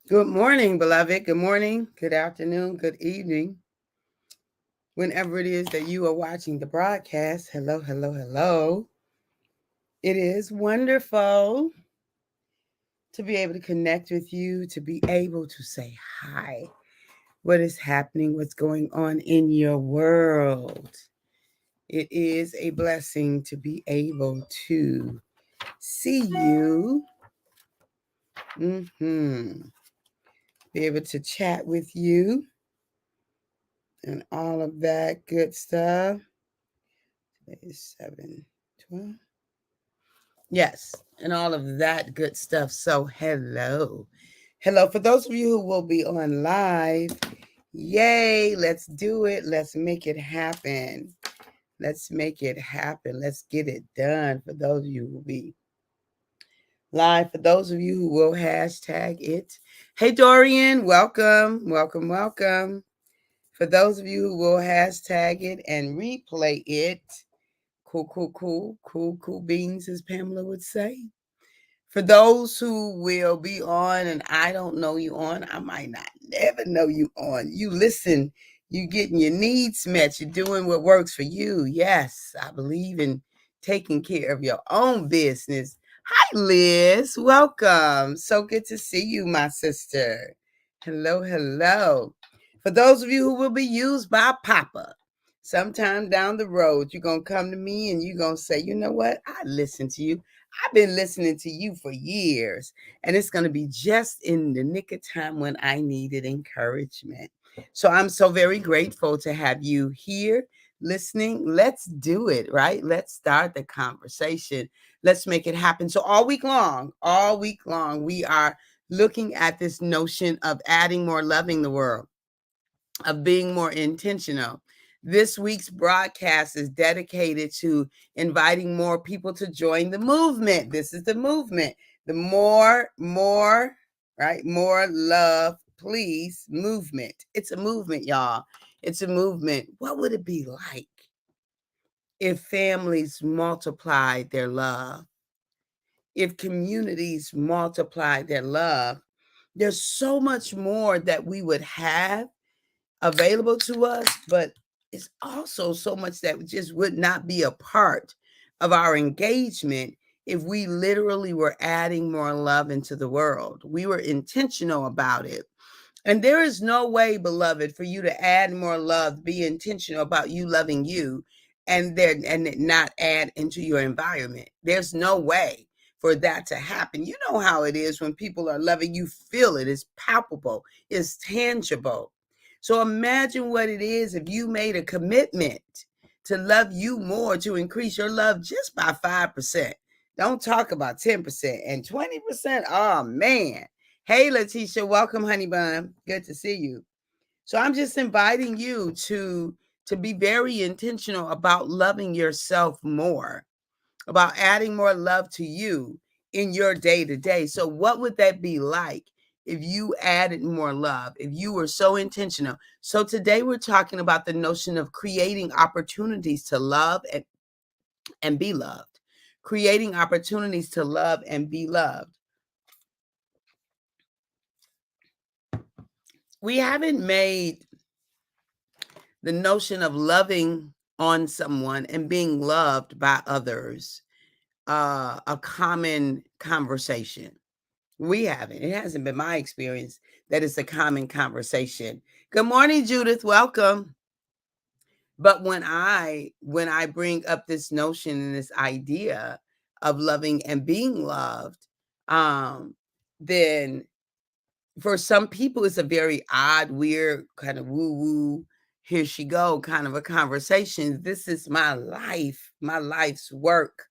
Good morning, beloved. Good morning, good afternoon, good evening. Whenever it is that you are watching the broadcast, hello, hello, hello. It is wonderful to be able to connect with you, to be able to say hi. What is happening? What's going on in your world? It is a blessing to be able to see you, be able to chat with you, and all of that good stuff. Today is 7/12. Yes, and all of that good stuff. So, hello. Hello. For those of you who will be on live, yay, let's do it. Let's make it happen. Let's make it happen. Let's get it done. For those of you who will be live, for those of you who will hashtag it. Hey, Dorian, welcome, welcome, welcome. For those of you who will hashtag it and replay it, cool, cool, cool, cool, cool beans, as Pamela would say. For those who will be on and I don't know you on, I might not never know you on. You listen, you getting your needs met, you're doing what works for you. Yes, I believe in taking care of your own business. Hi, Liz. Welcome. So good to see you, my sister. Hello, hello. For those of you who will be used by Papa, sometime down the road, you're going to come to me and you're going to say, you know what? I listen to you. I've been listening to you for years, and it's going to be just in the nick of time when I needed encouragement. So I'm so very grateful to have you here listening. Let's do it, right? Let's start the conversation. Let's make it happen. So all week long, we are looking at this notion of adding more loving the world, of being more intentional. This week's broadcast is dedicated to inviting more people to join the movement. This is the movement. The more, right? More love, please movement. It's a movement, y'all. It's a movement. What would it be like if families multiplied their love? If communities multiplied their love? There's so much more that we would have available to us, but it's also so much that just would not be a part of our engagement if we literally were adding more love into the world. We were intentional about it. And there is no way, beloved, for you to add more love, be intentional about you loving you and it not add into your environment. There's no way for that to happen. You know how it is when people are loving you, feel it, it's palpable, it's tangible. So imagine what it is if you made a commitment to love you more, to increase your love just by 5%. Don't talk about 10% and 20%. Oh man. Hey Letitia, welcome, honey bun. Good to see you. So I'm just inviting you to be very intentional about loving yourself more, about adding more love to you in your day to day. So what would that be like if you added more love, if you were so intentional? So today we're talking about the notion of creating opportunities to love and be loved. Creating opportunities to love and be loved. We haven't made the notion of loving on someone and being loved by others a common conversation. We haven't. It hasn't been my experience that it's a common conversation. Good morning, Judith. Welcome. But when I bring up this notion and this idea of loving and being loved, um, then for some people it's a very odd, weird, kind of woo-woo, here she go kind of a conversation. This is my life, my life's work.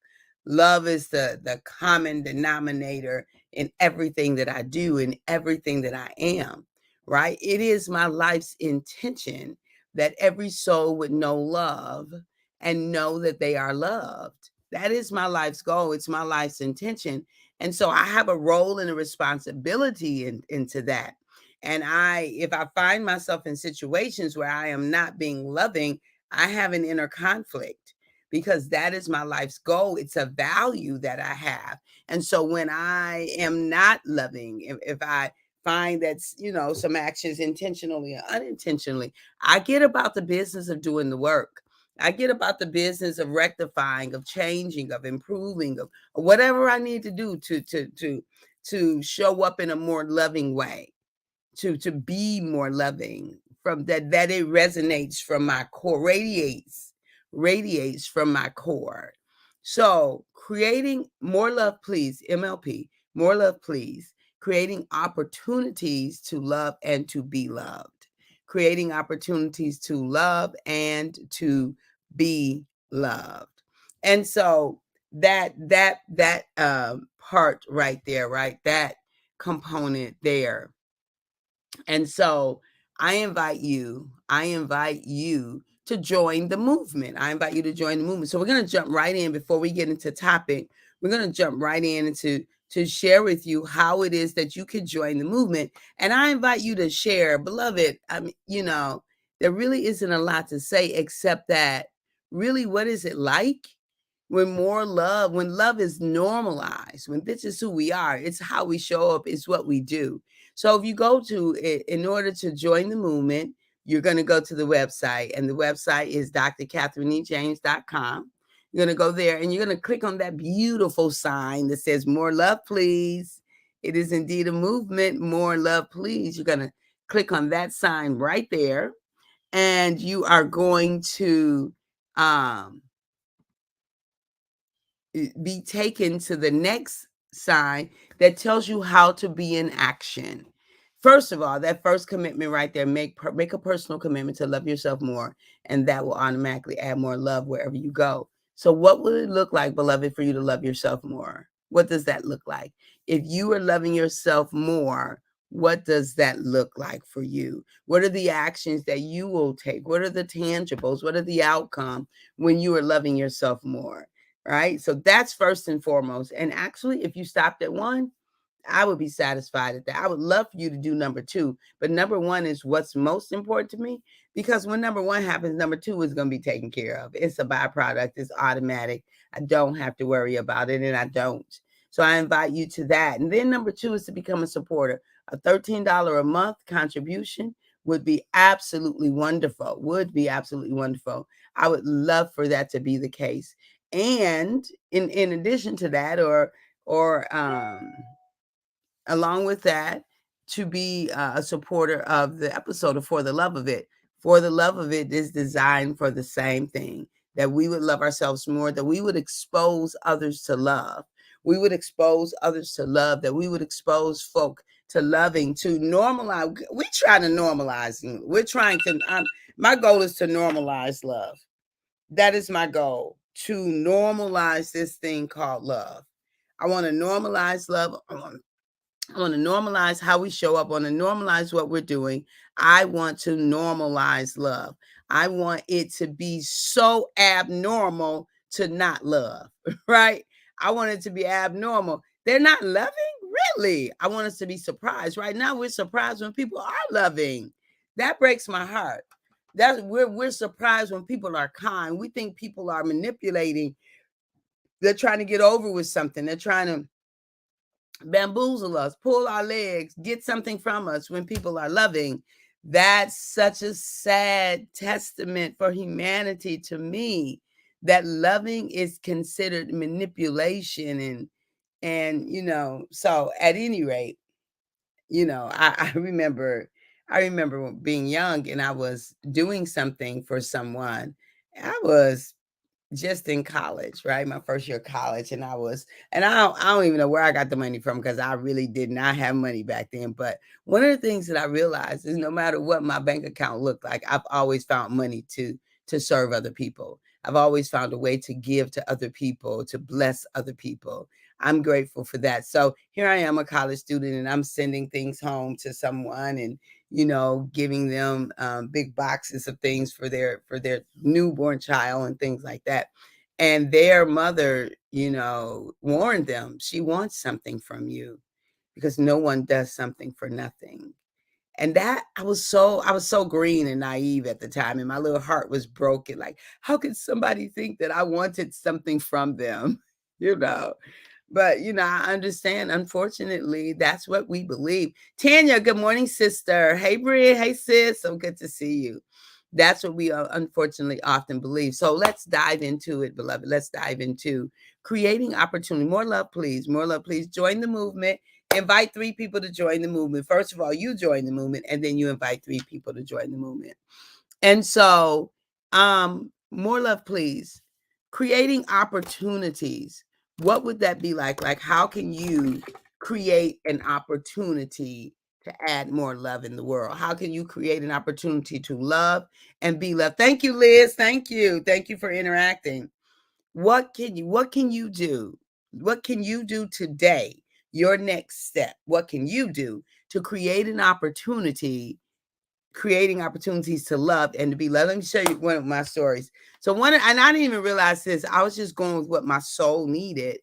Love is the common denominator in everything that I do, in everything that I am, right? It is my life's intention that every soul would know love and know that they are loved. That is my life's goal. It's my life's intention. And so I have a role and a responsibility into that. And if I find myself in situations where I am not being loving, I have an inner conflict because that is my life's goal. It's a value that I have. And so when I am not loving, if I find that's, some actions intentionally or unintentionally. I get about the business of doing the work. I get about the business of rectifying, of changing, of improving, of whatever I need to do to show up in a more loving way, to be more loving, from that it resonates from my core, radiates from my core. So creating more love please, MLP, more love please, creating opportunities to love and to be loved, creating opportunities to love and to be loved. And so that part right there, right, that component there. And so I invite you to join the movement. I invite you to join the movement. So we're going to jump right in before we get into topic. We're going to jump right in into to share with you how it is that you can join the movement. And I invite you to share, beloved. I mean, there really isn't a lot to say except that really, what is it like when love is normalized, when this is who we are, it's how we show up, it's what we do. So if you go to it, in order to join the movement, you're going to go to the website, and the website is drcatherineejames.com. You're going to go there and you're going to click on that beautiful sign that says more love, please. It is indeed a movement, more love, please. You're going to click on that sign right there, and you are going to be taken to the next sign that tells you how to be in action. First of all, that first commitment right there, make a personal commitment to love yourself more, and that will automatically add more love wherever you go. So what will it look like, beloved, for you to love yourself more? What does that look like? If you are loving yourself more, what does that look like for you? What are the actions that you will take? What are the tangibles? What are the outcome when you are loving yourself more? Right? So that's first and foremost. And actually, if you stopped at one, I would be satisfied at that. I would love for you to do number two, but number one is what's most important to me, because when number one happens, number two is going to be taken care of. It's a byproduct, it's automatic. I don't have to worry about it, and I don't. So I invite you to that. And then number two is to become a supporter. A $13 a month contribution would be absolutely wonderful. I would love for that to be the case. And in addition to that, or along with that, to be a supporter of the episode of For the Love of It. For the Love of It is designed for the same thing, that we would love ourselves more, that we would expose others to love. We would expose others to love, that we would expose folk to loving, to normalize. We try to normalize. We're trying to, my goal is to normalize love. That is my goal, to normalize this thing called love. I want to normalize love. I want to normalize how we show up. I want to normalize what we're doing. I want to normalize love. I want it to be so abnormal to not love, right? I want it to be abnormal. They're not loving? Really? I want us to be surprised. Right now, we're surprised when people are loving. That breaks my heart. We're surprised when people are kind. We think people are manipulating. They're trying to get over with something. They're trying to bamboozle us, pull our legs, get something from us when people are loving. That's such a sad testament for humanity to me, that loving is considered manipulation. And so at any rate, I remember being young and I was doing something for someone. I was just in college, right? My first year of college. And I don't even know where I got the money from, because I really did not have money back then. But one of the things that I realized is no matter what my bank account looked like, I've always found money to serve other people. I've always found a way to give to other people, to bless other people. I'm grateful for that. So here I am, a college student, and I'm sending things home to someone, and giving them big boxes of things for their newborn child and things like that. And their mother, warned them, she wants something from you, because no one does something for nothing. And that I was so green and naive at the time, and my little heart was broken. Like, how could somebody think that I wanted something from them? you know But, I understand. Unfortunately, that's what we believe. Tanya, good morning, sister. Hey, Bria. Hey, sis. So good to see you. That's what we unfortunately often believe. So let's dive into it, beloved. Let's dive into creating opportunity. More love, please. More love, please. Join the movement. Invite 3 people to join the movement. First of all, you join the movement, and then you invite 3 people to join the movement. And so, more love, please. Creating opportunities. What would that be like? Like, how can you create an opportunity to add more love in the world? How can you create an opportunity to love and be loved? Thank you, Liz. Thank you. Thank you for interacting. What can you do? What can you do today? Your next step. What can you do to create an opportunity, creating opportunities to love and to be loved? Let me show you one of my stories. So and I didn't even realize this. I was just going with what my soul needed.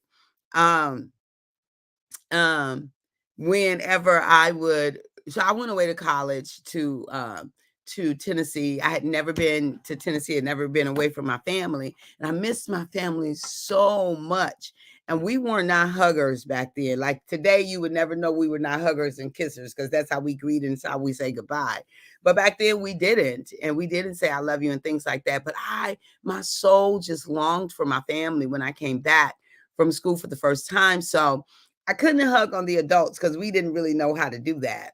Um, um, Whenever I would, so I went away to college to Tennessee. I had never been to Tennessee, had never been away from my family, and I missed my family so much. And we were not huggers back then. Like today, you would never know we were not huggers and kissers because that's how we greet and how we say goodbye. But back then we didn't, and we didn't say I love you and things like that. But my soul just longed for my family when I came back from school for the first time. So I couldn't hug on the adults because we didn't really know how to do that.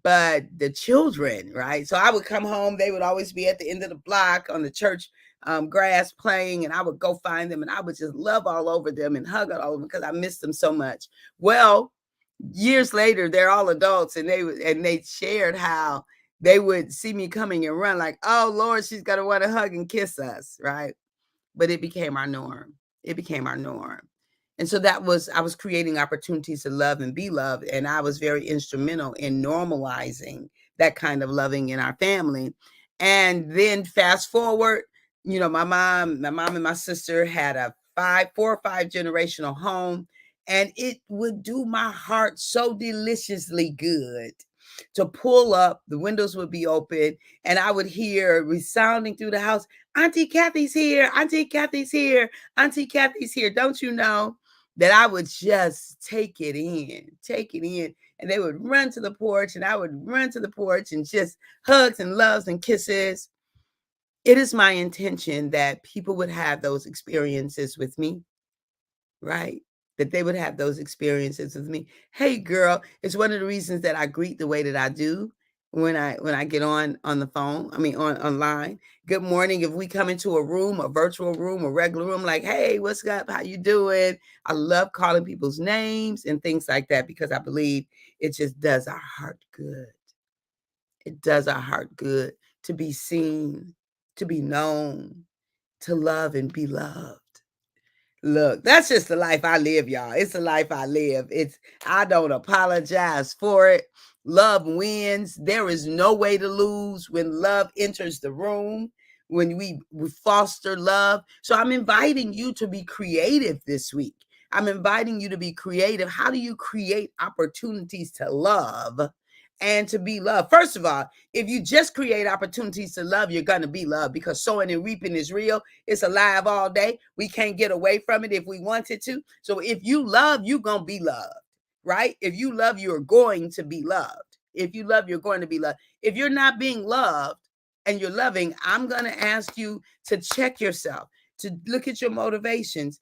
But the children, right? So I would come home, they would always be at the end of the block on the church grass playing, and I would go find them and I would just love all over them and hug all over them because I missed them so much. Well, years later, they're all adults, and they shared how they would see me coming and run like, oh Lord, she's gonna want to hug and kiss us, right? But it became our norm. It became our norm. And so I was creating opportunities to love and be loved. And I was very instrumental in normalizing that kind of loving in our family. And then fast forward, my mom and my sister had a 4 or 5 generational home. And it would do my heart so deliciously good to pull up. The windows would be open, and I would hear resounding through the house, Auntie Kathy's here. Auntie Kathy's here. Auntie Kathy's here. Don't you know that I would just take it in, take it in. And they would run to the porch, and I would run to the porch, and just hugs and loves and kisses. It is my intention that people would have those experiences with me, right? That they would have those experiences with me. Hey girl, it's one of the reasons that I greet the way that I do when I get on the phone, I mean on online. Good morning. If we come into a room, a virtual room, a regular room, like, hey, what's up? How you doing? I love calling people's names and things like that because I believe it just does our heart good. It does our heart good to be seen, to be known, to love and be loved. Look, that's just the life I live, y'all. It's the life I live. I don't apologize for it. Love wins. There is no way to lose when love enters the room, when we foster love. So I'm inviting you to be creative this week. I'm inviting you to be creative. How do you create opportunities to love and to be loved? First of all, if you just create opportunities to love, you're going to be loved because sowing and reaping is real. It's alive all day. We can't get away from it if we wanted to. So if you love, you're going to be loved, right? If you love, you're going to be loved. If you love, you're going to be loved. If you're not being loved and you're loving, I'm going to ask you to check yourself, to look at your motivations.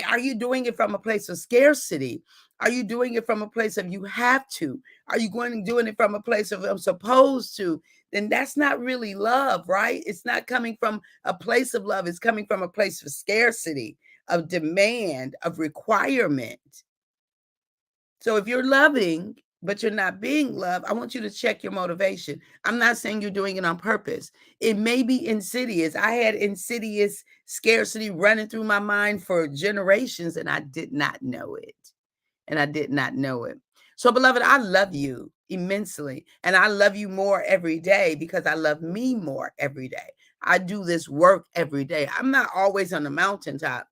Are you doing it from a place of scarcity? Are you doing it from a place of you have to? Are you doing it from a place of I'm supposed to? Then that's not really love, right? It's not coming from a place of love. It's coming from a place of scarcity, of demand, of requirement. So if you're loving, but you're not being loved, I want you to check your motivation. I'm not saying you're doing it on purpose. It may be insidious. I had insidious scarcity running through my mind for generations, and I did not know it. And I did not know it. So, beloved, I love you immensely. And I love you more every day because I love me more every day. I do this work every day. I'm not always on the mountaintop.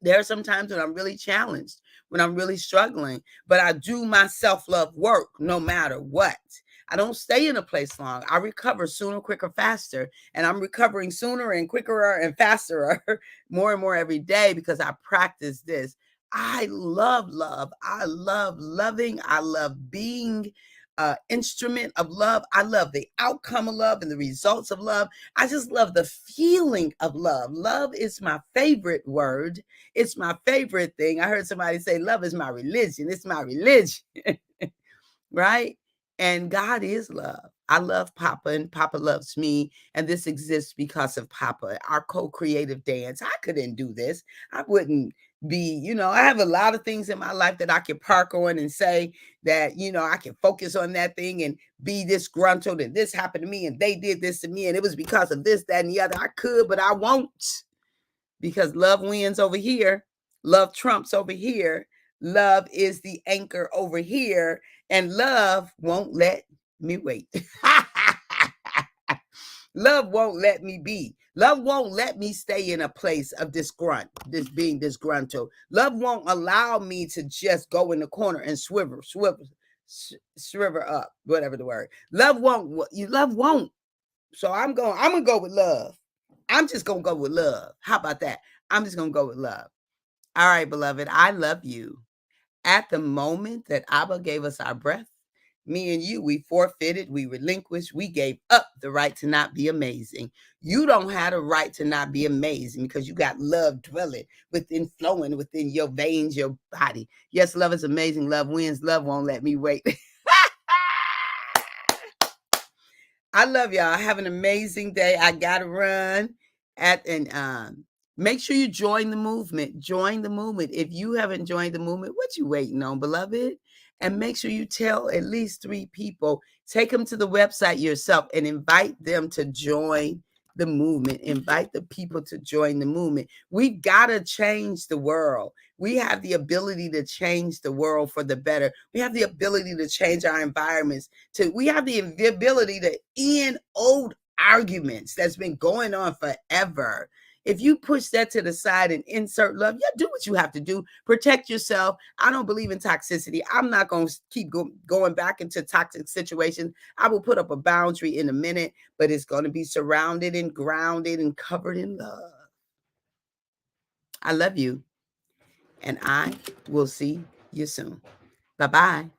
There are some times when I'm really challenged, when I'm really struggling, but I do my self-love work no matter what. I don't stay in a place long. I recover sooner, quicker, faster. And I'm recovering sooner and quicker and faster, more and more every day because I practice this. I love love. I love loving. I love being an instrument of love. I love the outcome of love and the results of love. I just love the feeling of love. Love is my favorite word. It's my favorite thing. I heard somebody say, love is my religion. It's my religion. Right? And God is love. I love Papa and Papa loves me. And this exists because of Papa, our co-creative dance. I couldn't do this. I wouldn't be, I have a lot of things in my life that I can park on and say that, I can focus on that thing and be disgruntled and this happened to me and they did this to me and it was because of this, that, and the other. I could, but I won't, because love wins over here. Love trumps over here. Love is the anchor over here, and love won't let me wait. Love won't let me be. Love won't let me stay in a place of being disgruntled. Love won't allow me to just go in the corner and swivel up, whatever the word. Love won't. So I'm gonna go with love. I'm just gonna go with love. How about that? I'm just gonna go with love. All right, beloved, I love you. At the moment that Abba gave us our breath, me and you, we forfeited, we relinquished, we gave up the right to not be amazing. You don't have the right to not be amazing because you got love dwelling flowing within your veins, your body. Yes, love is amazing. Love wins. Love won't let me wait. I love y'all. Have an amazing day. I gotta run make sure you join the movement. Join the movement. If you haven't joined the movement, what you waiting on, beloved? And make sure you tell at least 3 people. Take them to the website yourself and invite them to join the movement. Invite the people to join the movement. We've got to change the world. We have the ability to change the world for the better. We have the ability to change our environments. We have the ability to end old arguments that's been going on forever. If you push that to the side and insert love, do what you have to do. Protect yourself. I don't believe in toxicity. I'm not going to keep going back into toxic situations. I will put up a boundary in a minute, but it's going to be surrounded and grounded and covered in love. I love you, and I will see you soon. Bye-bye.